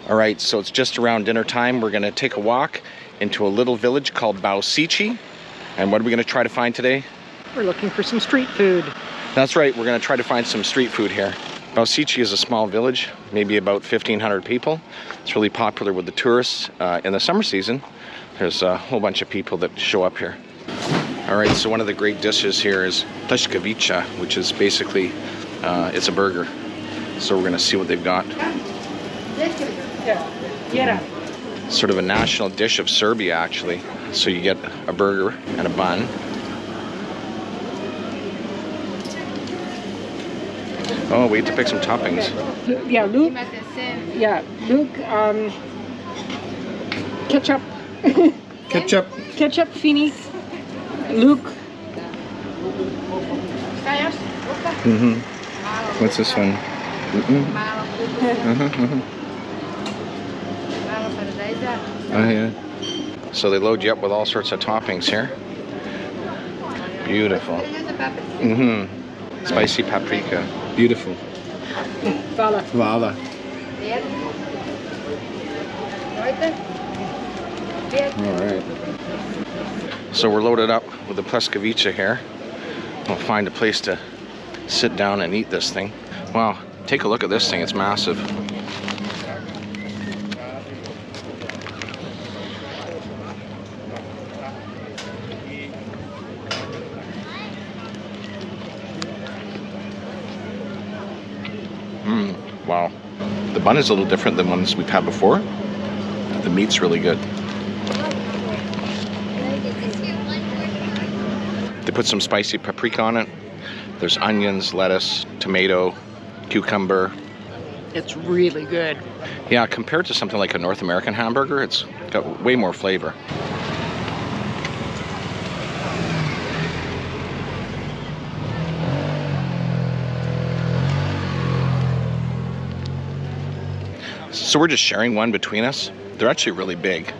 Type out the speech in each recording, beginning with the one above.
All right, so it's just around dinner time. We're gonna take a walk into a little village called Baosici. And what are we gonna try to find today? We're looking for some street food. That's right, we're gonna try to find some street food here. Baosici is a small village, maybe about 1,500 people. It's really popular with the tourists. In the summer season, there's a whole bunch of people that show up here. All right, so one of the great dishes here is Pleskovica, which is basically, it's a burger. So we're gonna see what they've got. Sort of a national dish of Serbia, actually. So you get a burger and a bun. Oh, wait to pick some toppings. Yeah, Luke. Yeah, Luke. Ketchup. Ketchup. Ketchup, fini. Luke. Mm-hmm. What's this one? Oh yeah. So they load you up with all sorts of toppings here. Beautiful. Mm-hmm. Spicy paprika. Beautiful. Vala. Vala. All right. So we're loaded up with the Pleskovica here. We'll find a place to sit down and eat this thing. Wow, take a look at this thing. It's massive. Wow. The bun is a little different than ones we've had before. The meat's really good. They put some spicy paprika on it. There's onions, lettuce, tomato, cucumber. It's really good. Yeah, compared to something like a North American hamburger, it's got way more flavor. So we're just sharing one between us. They're actually really big.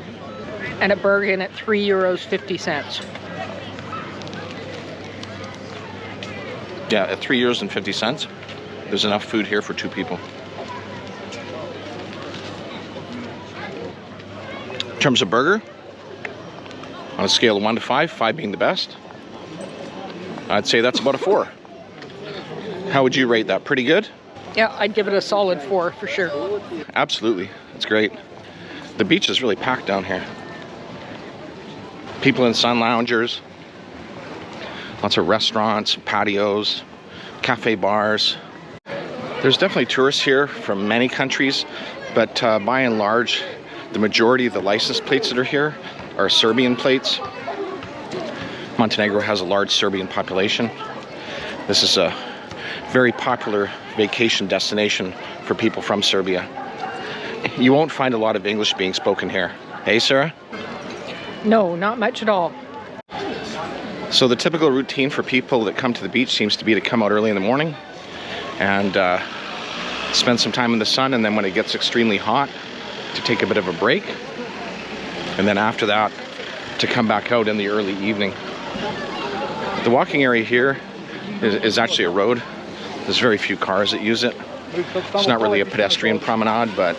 And a burger in at €3.50. Yeah, at €3.50, there's enough food here for 2 people. In terms of burger, on a scale of 1 to 5, 5 being the best, I'd say that's about a 4. How would you rate that? Pretty good? Yeah, I'd give it a solid 4 for sure. Absolutely, it's great. The beach is really packed down here. People in sun loungers, lots of restaurants, patios, cafe bars. There's definitely tourists here from many countries, but by and large, the majority of the license plates that are here are Serbian plates. Montenegro has a large Serbian population. This is a very popular vacation destination for people from Serbia. You won't find a lot of English being spoken here. Hey, Sarah? No, not much at all. So the typical routine for people that come to the beach seems to be to come out early in the morning and spend some time in the sun, and then when it gets extremely hot, to take a bit of a break. And then after that, to come back out in the early evening. The walking area here is actually a road. There's very few cars that use it. It's not really a pedestrian promenade, but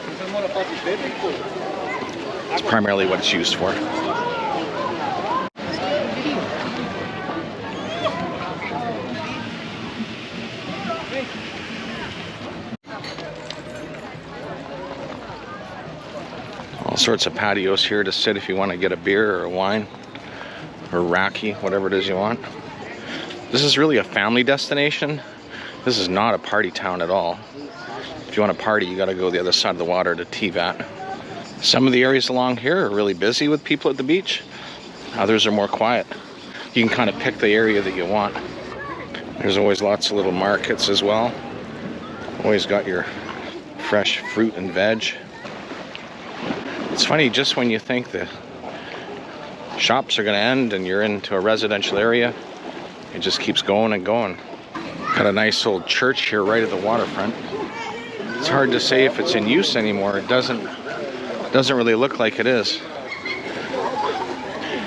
it's primarily what it's used for. All sorts of patios here to sit if you want to get a beer or a wine or raki, whatever it is you want. This is really a family destination. This is not a party town at all. If you want to party, you got to go the other side of the water to Tivat. Some of the areas along here are really busy with people at the beach. Others are more quiet. You can kind of pick the area that you want. There's always lots of little markets as well. Always got your fresh fruit and veg. It's funny, just when you think the shops are going to end and you're into a residential area, it just keeps going and going. Got a nice old church here right at the waterfront. It's hard to say if it's in use anymore. It doesn't really look like it is.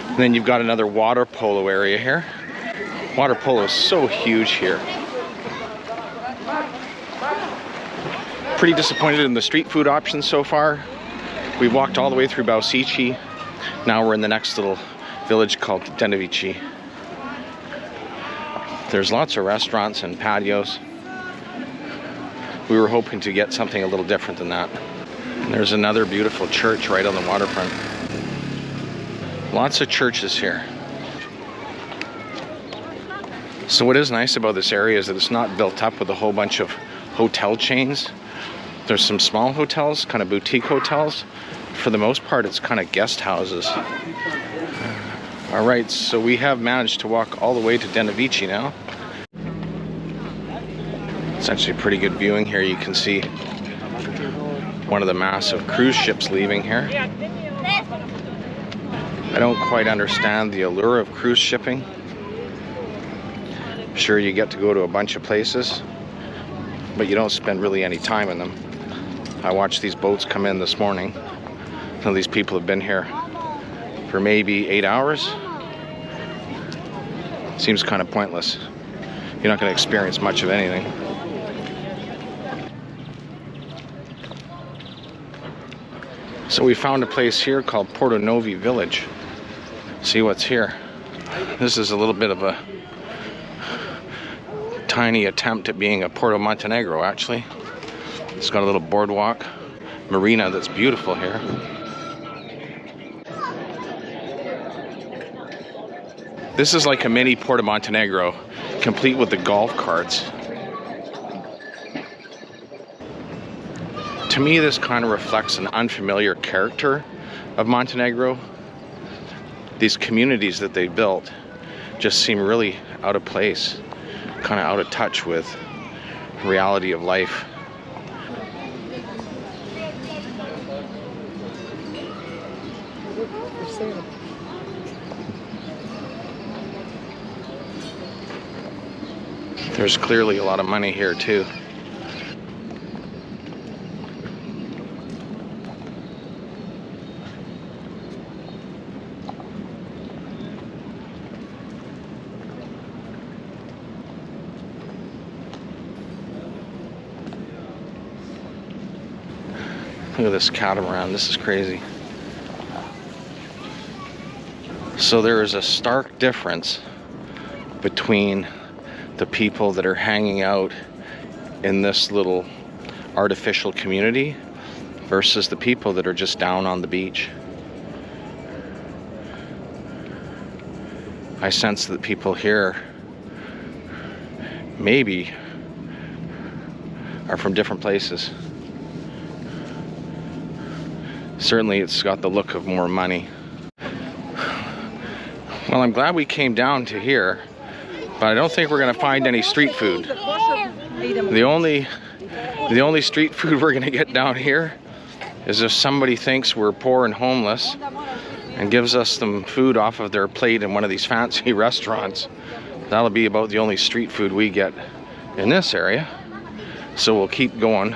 And then you've got another water polo area here. Water polo is so huge here. Pretty disappointed in the street food options so far. We walked all the way through Baosici. Now we're in the next little village called Denovici. There's lots of restaurants and patios. We were hoping to get something a little different than that. And there's another beautiful church right on the waterfront. Lots of churches here. So what is nice about this area is that it's not built up with a whole bunch of hotel chains. There's some small hotels, kind of boutique hotels. For the most part, it's kind of guest houses. All right, so we have managed to walk all the way to Denovici now. It's actually a pretty good viewing here. You can see one of the massive cruise ships leaving here. I don't quite understand the allure of cruise shipping. Sure, you get to go to a bunch of places, but you don't spend really any time in them. I watched these boats come in this morning. Some of these people have been here for maybe 8 hours. Seems kind of pointless. You're not going to experience much of anything. So we found a place here called Porto Novi Village. See what's here. This is a little bit of a tiny attempt at being a Porto Montenegro, actually. It's got a little boardwalk, marina that's beautiful here. This is like a mini Porto Montenegro, complete with the golf carts. To me, this kind of reflects an unfamiliar character of Montenegro. These communities that they built just seem really out of place, kind of out of touch with reality of life. There's clearly a lot of money here too. Look at this catamaran, this is crazy. So there is a stark difference between the people that are hanging out in this little artificial community versus the people that are just down on the beach. I sense that people here maybe are from different places. Certainly it's got the look of more money. Well, I'm glad we came down to here, but I don't think we're gonna find any street food. The only street food we're gonna get down here is if somebody thinks we're poor and homeless and gives us some food off of their plate in one of these fancy restaurants. That'll be about the only street food we get in this area. So we'll keep going.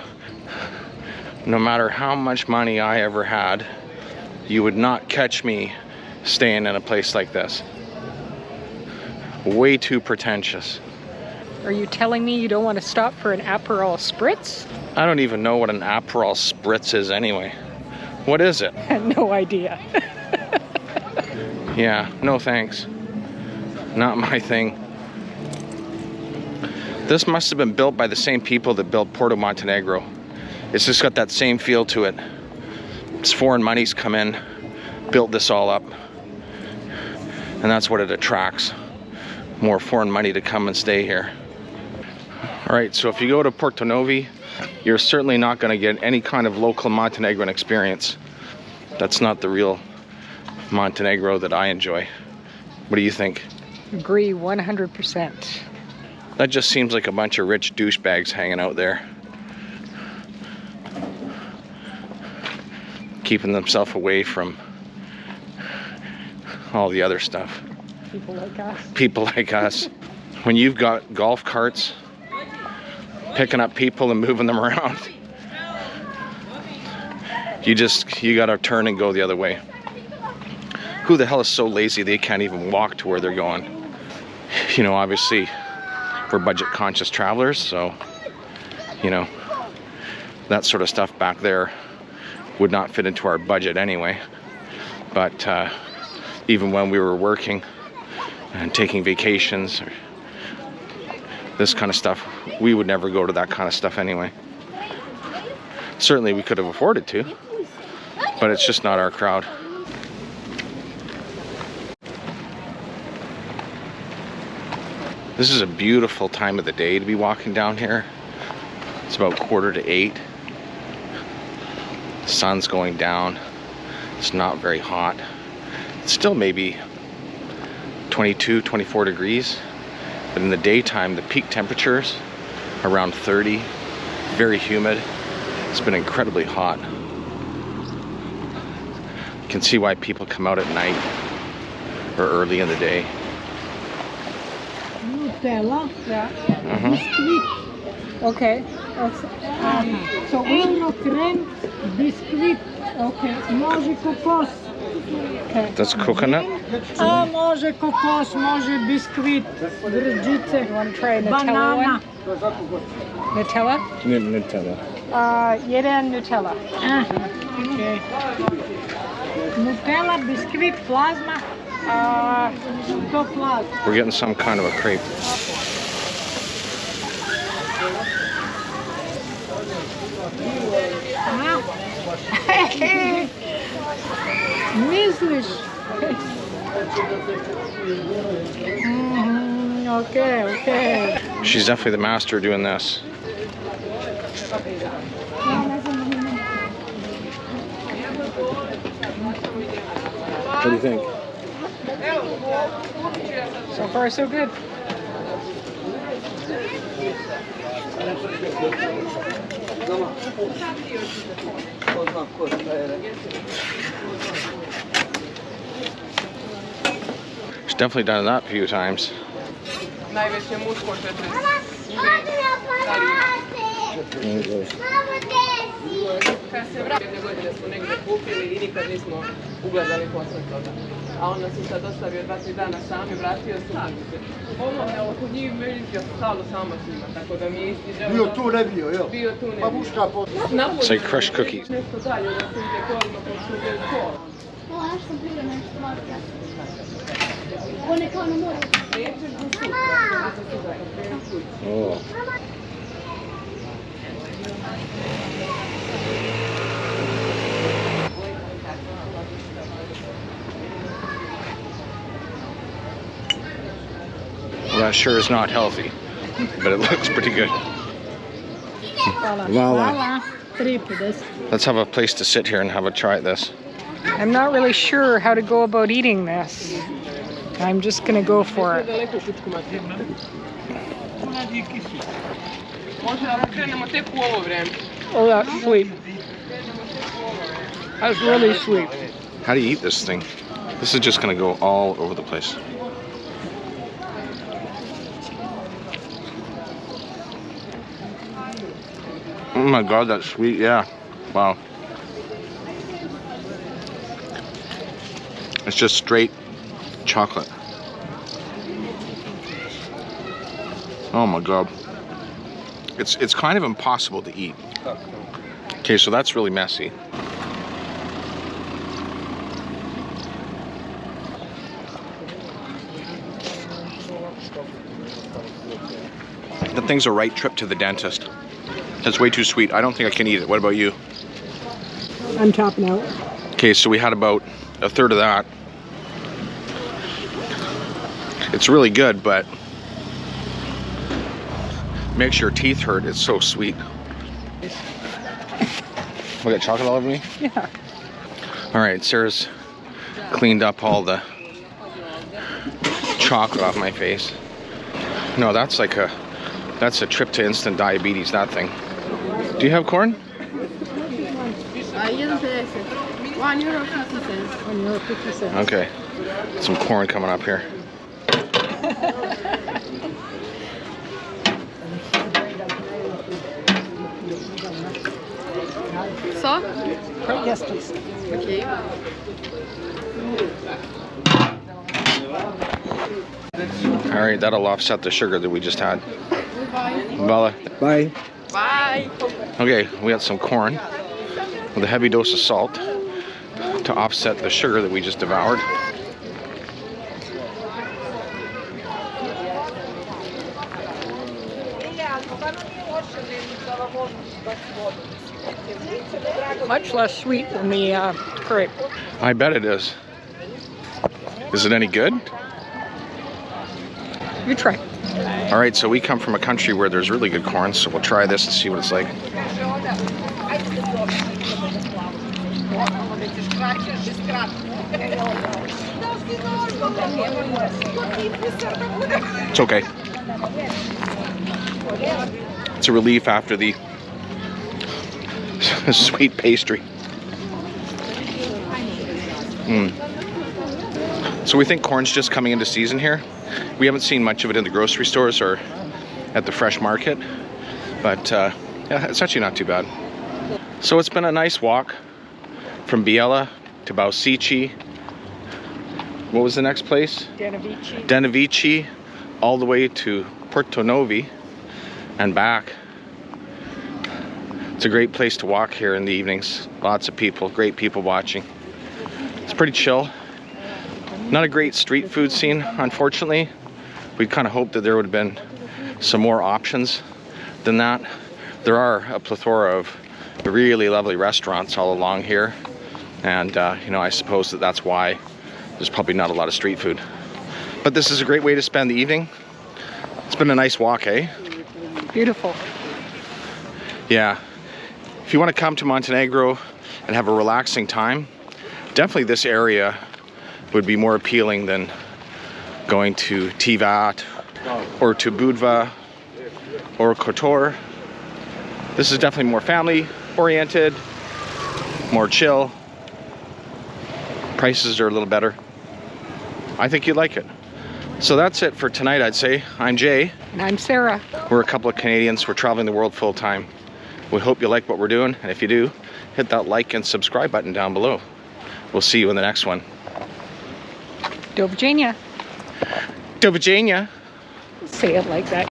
No matter how much money I ever had, you would not catch me staying in a place like this. Way too pretentious. Are you telling me you don't want to stop for an Aperol Spritz? I don't even know what an Aperol Spritz is anyway. What is it? No idea. Yeah, no thanks. Not my thing. This must have been built by the same people that built Porto Montenegro. It's just got that same feel to it. It's foreign money's come in, built this all up, and that's what it attracts. More foreign money to come and stay here. All right, so if you go to Porto Novi, you're certainly not going to get any kind of local Montenegrin experience. That's not the real Montenegro that I enjoy. What do you think? Agree 100%. That just seems like a bunch of rich douchebags hanging out there, keeping themselves away from all the other stuff. People like us. People like us. When you've got golf carts picking up people and moving them around, you gotta turn and go the other way. Who the hell is so lazy they can't even walk to where they're going? You know, obviously we're budget conscious travelers, so you know, that sort of stuff back there would not fit into our budget anyway. But even when we were working and taking vacations, or this kind of stuff, we would never go to that kind of stuff anyway. Certainly we could have afforded to, but it's just not our crowd. This is a beautiful time of the day to be walking down here. It's about 7:45. The sun's going down. It's not very hot. It's still maybe 22, 24 degrees. But in the daytime, the peak temperatures around 30, very humid. It's been incredibly hot. You can see why people come out at night or early in the day. Nutella, biscuit. Okay. So euro krem, biscuit. Okay. Može kokos. Okay. That's coconut? A može kokos, može biskvit, grđice, You want to try a Nutella banana. one? Nutella? Nutella. Jeden Nutella. Okay. Nutella, biskvit, plazma. To plazma. We're getting some kind of a crepe. Misliš? Okay, okay. She's definitely the master doing this. What do you think? So far, so good. She's definitely done that a few times. Kad se vrati, jedne godine smo negdje kupili i nikad nismo ugledali posle toga. A on nas je sad ostavio 2-3 dana sami, vratio se. Ono je oko njih Melizija stalo sama s njima, tako da mi je isti Bio tu, ne bio, jel? Bio tu, ne Pa bio. muška po... It's like crushed cookies. Nešto dalje da se ide kolima, ko su ide u kol. Ovo nešto sam prije nešto marka. Ovo ne kao na moru. Nećeš do sutra, do sutra, krenu kući. Oh. Well, that sure is not healthy, but it looks pretty good. Lala. Hvala. 3,50. Let's have a place to sit here and have a try at this. I'm not really sure how to go about eating this. I'm just gonna go for it. Daleko kućku materinu. Može da krenemo tek u ovo vreme. Oh, that's sweet. That's really sweet. How do you eat this thing? This is just gonna go all over the place. Oh my god, that's sweet, yeah. Wow. It's just straight chocolate. Oh my god. It's kind of impossible to eat. Okay, so that's really messy. That thing's a right trip to the dentist. That's way too sweet. I don't think I can eat it. What about you? I'm topping out. Okay, so we had about a third of that. It's really good, but makes your teeth hurt. It's so sweet. I got chocolate all over me? Yeah. All right, Sarah's cleaned up all the chocolate off my face. No, that's a trip to instant diabetes, that thing. Do you have corn? 1,50. 1 euro 50 cents. 1 euro 50 cents. Okay, some corn coming up here. Salt? Yes, please. Okay. All right, that'll offset the sugar that we just had. Bye. Bella. Bye. Bye. Okay, we got some corn with a heavy dose of salt to offset the sugar that we just devoured. Much less sweet than the crepe. I bet it is. Is it any good? You try. All right, so we come from a country where there's really good corn, so we'll try this and see what it's like. It's okay. It's a relief after the sweet pastry. So we think corn's just coming into season here. We haven't seen much of it in the grocery stores or at the fresh market, but yeah, it's actually not too bad. So it's been a nice walk from Biella to Baosici. What was the next place? Denovici. Denovici, all the way to Porto Novi and back. It's a great place to walk here in the evenings. Lots of people, great people watching. It's pretty chill. Not a great street food scene, unfortunately. We kind of hoped that there would have been some more options than that. There are a plethora of really lovely restaurants all along here, and you know, I suppose that's why there's probably not a lot of street food. But this is a great way to spend the evening. It's been a nice walk, eh? Beautiful. Yeah. If you want to come to Montenegro and have a relaxing time, definitely this area would be more appealing than going to Tivat or to Budva or Kotor. This is definitely more family oriented, more chill. Prices are a little better. I think you'd like it. So that's it for tonight, I'd say. I'm Jay. And I'm Sarah. We're a couple of Canadians. We're traveling the world full time. We hope you like what we're doing, and if you do, hit that like and subscribe button down below. We'll see you in the next one. Do Virginia. Do Virginia. Say it like that.